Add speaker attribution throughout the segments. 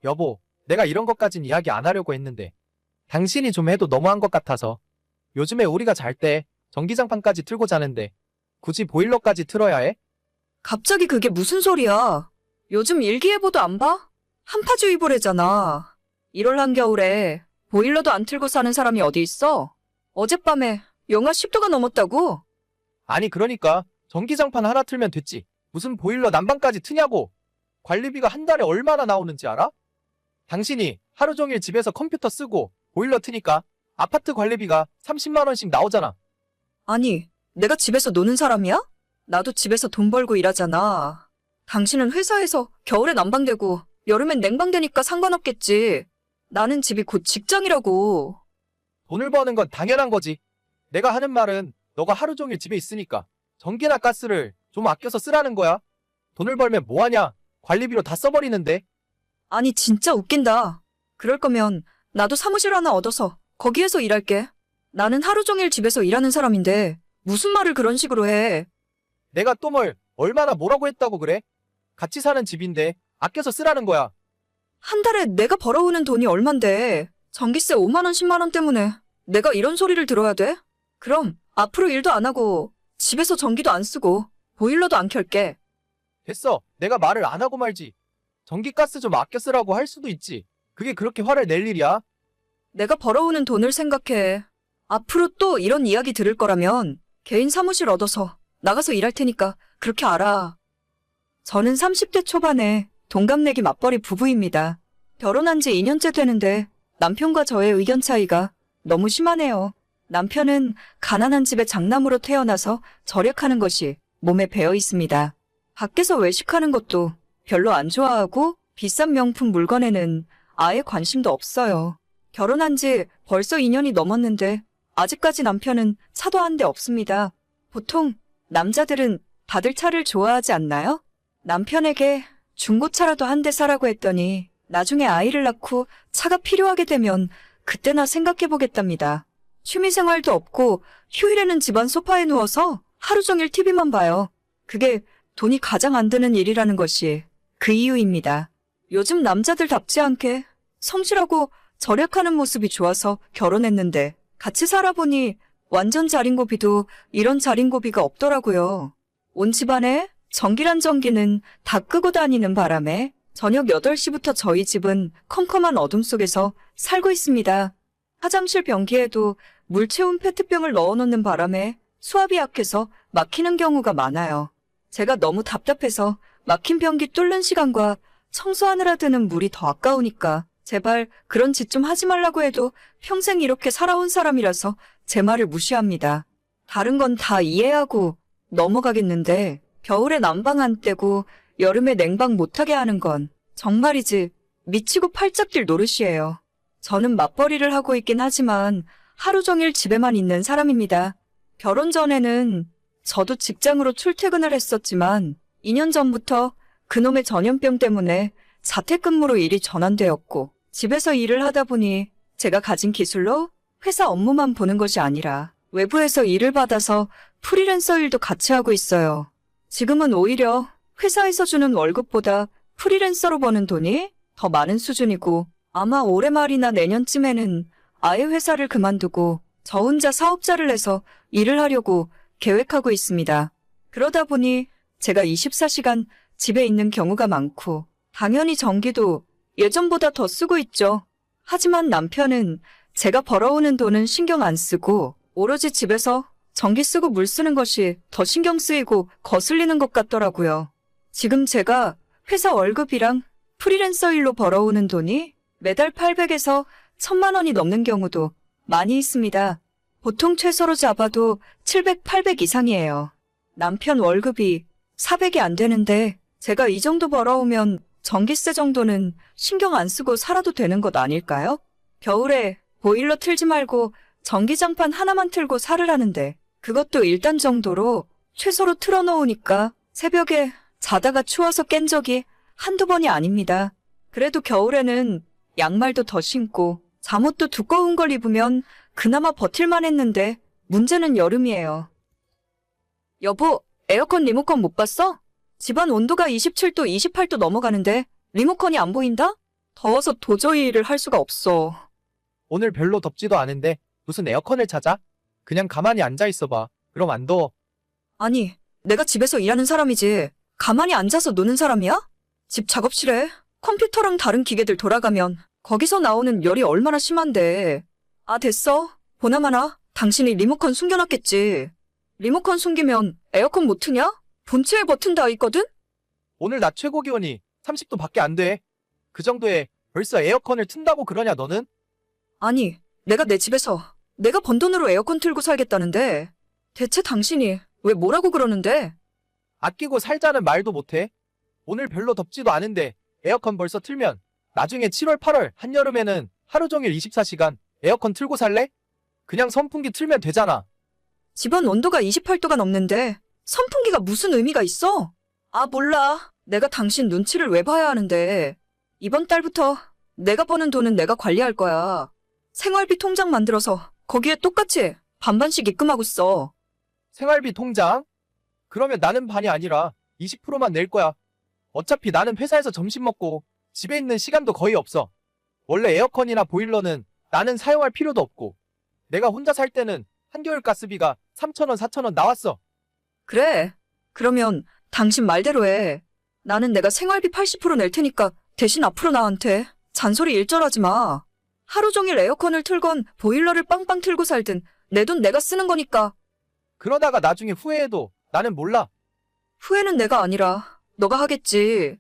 Speaker 1: 여보, 내가 이런 것까진 이야기 안 하려고 했는데 당신이 좀 해도 너무한 것 같아서. 요즘에 우리가 잘 때 전기장판까지 틀고 자는데 굳이 보일러까지 틀어야 해?
Speaker 2: 갑자기 그게 무슨 소리야? 요즘 일기예보도 안 봐? 한파주의보래잖아. 1월 한겨울에 보일러도 안 틀고 사는 사람이 어디 있어? 어젯밤에 영하 10도가 넘었다고?
Speaker 1: 아니 그러니까 전기장판 하나 틀면 됐지. 무슨 보일러 난방까지 트냐고. 관리비가 한 달에 얼마나 나오는지 알아? 당신이 하루 종일 집에서 컴퓨터 쓰고 보일러 트니까 아파트 관리비가 30만 원씩 나오잖아.
Speaker 2: 아니, 내가 집에서 노는 사람이야? 나도 집에서 돈 벌고 일하잖아. 당신은 회사에서 겨울에 난방되고 여름엔 냉방되니까 상관없겠지. 나는 집이 곧 직장이라고.
Speaker 1: 돈을 버는 건 당연한 거지. 내가 하는 말은 너가 하루 종일 집에 있으니까 전기나 가스를 좀 아껴서 쓰라는 거야. 돈을 벌면 뭐하냐? 관리비로 다 써버리는데.
Speaker 2: 아니, 진짜 웃긴다. 그럴 거면 나도 사무실 하나 얻어서 거기에서 일할게. 나는 하루 종일 집에서 일하는 사람인데 무슨 말을 그런 식으로 해.
Speaker 1: 내가 또 뭘 얼마나 뭐라고 했다고 그래? 같이 사는 집인데 아껴서 쓰라는 거야.
Speaker 2: 한 달에 내가 벌어오는 돈이 얼만데 전기세 5만 원, 10만 원 때문에 내가 이런 소리를 들어야 돼? 그럼 앞으로 일도 안 하고 집에서 전기도 안 쓰고 보일러도 안 켤게.
Speaker 1: 됐어. 내가 말을 안 하고 말지. 전기가스 좀 아껴 쓰라고 할 수도 있지. 그게 그렇게 화를 낼 일이야?
Speaker 2: 내가 벌어오는 돈을 생각해. 앞으로 또 이런 이야기 들을 거라면 개인 사무실 얻어서 나가서 일할 테니까 그렇게 알아. 저는 30대 초반에 동갑내기 맞벌이 부부입니다. 결혼한 지 2년째 되는데 남편과 저의 의견 차이가 너무 심하네요. 남편은 가난한 집의 장남으로 태어나서 절약하는 것이 몸에 배어 있습니다. 밖에서 외식하는 것도 별로 안 좋아하고 비싼 명품 물건에는 아예 관심도 없어요. 결혼한 지 벌써 2년이 넘었는데 아직까지 남편은 차도 한 대 없습니다. 보통 남자들은 다들 차를 좋아하지 않나요? 남편에게 중고차라도 한 대 사라고 했더니 나중에 아이를 낳고 차가 필요하게 되면 그때나 생각해보겠답니다. 취미생활도 없고 휴일에는 집안 소파에 누워서 하루 종일 TV만 봐요. 그게 돈이 가장 안 드는 일이라는 것이 그 이유입니다. 요즘 남자들답지 않게 성실하고 절약하는 모습이 좋아서 결혼했는데 같이 살아보니 완전 자린고비도 이런 자린고비가 없더라고요. 온 집안에 전기란 전기는 다 끄고 다니는 바람에 저녁 8시부터 저희 집은 컴컴한 어둠 속에서 살고 있습니다. 화장실 변기에도 물 채운 페트병을 넣어놓는 바람에 수압이 약해서 막히는 경우가 많아요. 제가 너무 답답해서 막힌 변기 뚫는 시간과 청소하느라 드는 물이 더 아까우니까 제발 그런 짓 좀 하지 말라고 해도 평생 이렇게 살아온 사람이라서 제 말을 무시합니다. 다른 건 다 이해하고 넘어가겠는데 겨울에 난방 안 떼고 여름에 냉방 못하게 하는 건 정말이지 미치고 팔짝 뛸 노릇이에요. 저는 맞벌이를 하고 있긴 하지만 하루 종일 집에만 있는 사람입니다. 결혼 전에는 저도 직장으로 출퇴근을 했었지만 2년 전부터 그놈의 전염병 때문에 자택근무로 일이 전환되었고 집에서 일을 하다 보니 제가 가진 기술로 회사 업무만 보는 것이 아니라 외부에서 일을 받아서 프리랜서 일도 같이 하고 있어요. 지금은 오히려 회사에서 주는 월급보다 프리랜서로 버는 돈이 더 많은 수준이고 아마 올해 말이나 내년쯤에는 아예 회사를 그만두고 저 혼자 사업자를 내서 일을 하려고 계획하고 있습니다. 그러다 보니 제가 24시간 집에 있는 경우가 많고 당연히 전기도 예전보다 더 쓰고 있죠. 하지만 남편은 제가 벌어오는 돈은 신경 안 쓰고 오로지 집에서 전기 쓰고 물 쓰는 것이 더 신경 쓰이고 거슬리는 것 같더라고요. 지금 제가 회사 월급이랑 프리랜서 일로 벌어오는 돈이 매달 800에서 1000만 원이 넘는 경우도 많이 있습니다. 보통 최소로 잡아도 700, 800 이상이에요. 남편 월급이 400이 안 되는데 제가 이 정도 벌어오면 전기세 정도는 신경 안 쓰고 살아도 되는 것 아닐까요? 겨울에 보일러 틀지 말고 전기장판 하나만 틀고 살을 하는데 그것도 1단 정도로 최소로 틀어놓으니까 새벽에 자다가 추워서 깬 적이 한두 번이 아닙니다. 그래도 겨울에는 양말도 더 신고 잠옷도 두꺼운 걸 입으면 그나마 버틸만 했는데 문제는 여름이에요. 여보, 에어컨 리모컨 못 봤어? 집안 온도가 27도, 28도 넘어가는데 리모컨이 안 보인다? 더워서 도저히 일을 할 수가 없어.
Speaker 1: 오늘 별로 덥지도 않은데 무슨 에어컨을 찾아? 그냥 가만히 앉아 있어봐. 그럼 안 더워.
Speaker 2: 아니, 내가 집에서 일하는 사람이지. 가만히 앉아서 노는 사람이야? 집 작업실에 컴퓨터랑 다른 기계들 돌아가면 거기서 나오는 열이 얼마나 심한데. 아, 됐어. 보나마나 당신이 리모컨 숨겨놨겠지. 리모컨 숨기면 에어컨 못 트냐? 본체에 버튼 다 있거든?
Speaker 1: 오늘 낮 최고 기온이 30도 밖에 안 돼. 그 정도에 벌써 에어컨을 튼다고 그러냐 너는?
Speaker 2: 아니, 내가 내 집에서 내가 번 돈으로 에어컨 틀고 살겠다는데 대체 당신이 왜 뭐라고 그러는데?
Speaker 1: 아끼고 살자는 말도 못해. 오늘 별로 덥지도 않은데 에어컨 벌써 틀면 나중에 7월 8월 한여름에는 하루 종일 24시간 에어컨 틀고 살래? 그냥 선풍기 틀면 되잖아.
Speaker 2: 집안 온도가 28도가 넘는데 선풍기가 무슨 의미가 있어? 아, 몰라. 내가 당신 눈치를 왜 봐야 하는데. 이번 달부터 내가 버는 돈은 내가 관리할 거야. 생활비 통장 만들어서 거기에 똑같이 반반씩 입금하고 써.
Speaker 1: 생활비 통장? 그러면 나는 반이 아니라 20%만 낼 거야. 어차피 나는 회사에서 점심 먹고 집에 있는 시간도 거의 없어. 원래 에어컨이나 보일러는 나는 사용할 필요도 없고 내가 혼자 살 때는 한겨울 가스비가 3,000원, 4,000원 나왔어.
Speaker 2: 그래. 그러면 당신 말대로 해. 나는 내가 생활비 80% 낼 테니까 대신 앞으로 나한테 잔소리 일절하지 마. 하루 종일 에어컨을 틀건 보일러를 빵빵 틀고 살든 내 돈 내가 쓰는 거니까.
Speaker 1: 그러다가 나중에 후회해도 나는 몰라.
Speaker 2: 후회는 내가 아니라 너가 하겠지.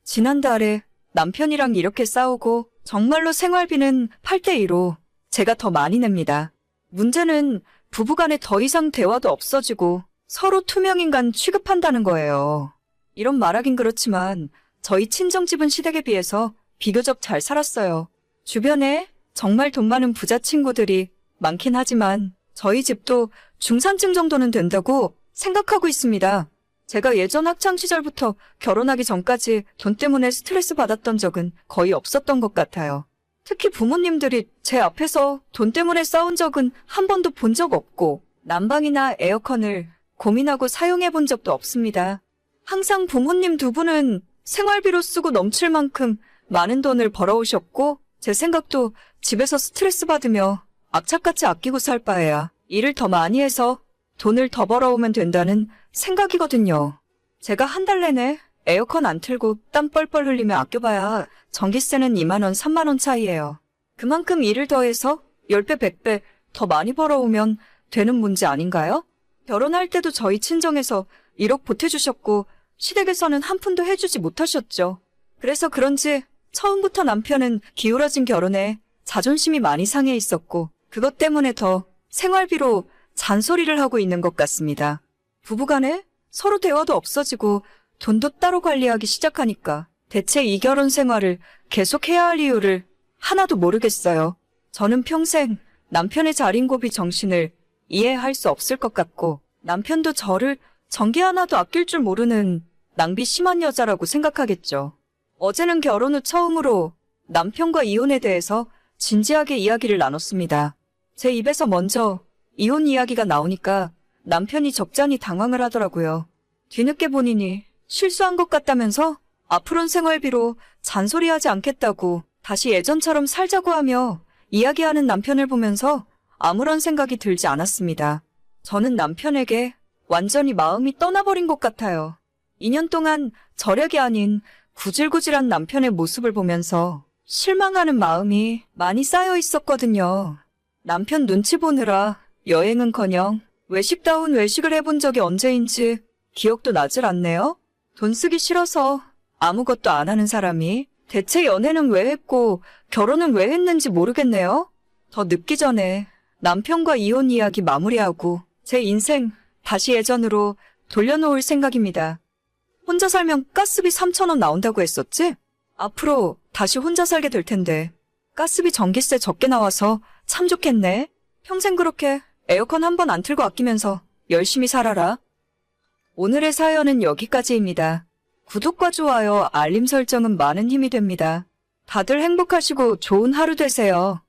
Speaker 2: 지난달에 남편이랑 이렇게 싸우고 정말로 생활비는 8대2로 제가 더 많이 냅니다. 문제는 부부간에 더 이상 대화도 없어지고 서로 투명인간 취급한다는 거예요. 이런 말하긴 그렇지만 저희 친정집은 시댁에 비해서 비교적 잘 살았어요. 주변에 정말 돈 많은 부자 친구들이 많긴 하지만 저희 집도 중산층 정도는 된다고 생각하고 있습니다. 제가 예전 학창시절부터 결혼하기 전까지 돈 때문에 스트레스 받았던 적은 거의 없었던 것 같아요. 특히 부모님들이 제 앞에서 돈 때문에 싸운 적은 한 번도 본 적 없고 난방이나 에어컨을 고민하고 사용해 본 적도 없습니다. 항상 부모님 두 분은 생활비로 쓰고 넘칠 만큼 많은 돈을 벌어오셨고 제 생각도 집에서 스트레스 받으며 악착같이 아끼고 살 바에야 일을 더 많이 해서 돈을 더 벌어오면 된다는 생각이거든요. 제가 한 달 내내 에어컨 안 틀고 땀 뻘뻘 흘리며 아껴봐야 전기세는 2만 원, 3만 원 차이예요. 그만큼 일을 더해서 10배, 100배 더 많이 벌어오면 되는 문제 아닌가요? 결혼할 때도 저희 친정에서 1억 보태주셨고 시댁에서는 한 푼도 해주지 못하셨죠. 그래서 그런지 처음부터 남편은 기울어진 결혼에 자존심이 많이 상해 있었고 그것 때문에 더 생활비로 잔소리를 하고 있는 것 같습니다. 부부간에 서로 대화도 없어지고 돈도 따로 관리하기 시작하니까 대체 이 결혼 생활을 계속해야 할 이유를 하나도 모르겠어요. 저는 평생 남편의 자린고비 정신을 이해할 수 없을 것 같고 남편도 저를 전기 하나도 아낄 줄 모르는 낭비 심한 여자라고 생각하겠죠. 어제는 결혼 후 처음으로 남편과 이혼에 대해서 진지하게 이야기를 나눴습니다. 제 입에서 먼저 이혼 이야기가 나오니까 남편이 적잖이 당황을 하더라고요. 뒤늦게 본인이 실수한 것 같다면서 앞으로는 생활비로 잔소리하지 않겠다고 다시 예전처럼 살자고 하며 이야기하는 남편을 보면서 아무런 생각이 들지 않았습니다. 저는 남편에게 완전히 마음이 떠나버린 것 같아요. 2년 동안 절약이 아닌 구질구질한 남편의 모습을 보면서 실망하는 마음이 많이 쌓여 있었거든요. 남편 눈치 보느라 여행은커녕 외식다운 외식을 해본 적이 언제인지 기억도 나질 않네요. 돈 쓰기 싫어서 아무것도 안 하는 사람이 대체 연애는 왜 했고 결혼은 왜 했는지 모르겠네요. 더 늦기 전에 남편과 이혼 이야기 마무리하고 제 인생 다시 예전으로 돌려놓을 생각입니다. 혼자 살면 가스비 3,000원 나온다고 했었지? 앞으로 다시 혼자 살게 될 텐데 가스비 전기세 적게 나와서 참 좋겠네. 평생 그렇게 에어컨 한 번 안 틀고 아끼면서 열심히 살아라. 오늘의 사연은 여기까지입니다. 구독과 좋아요, 알림 설정은 많은 힘이 됩니다. 다들 행복하시고 좋은 하루 되세요.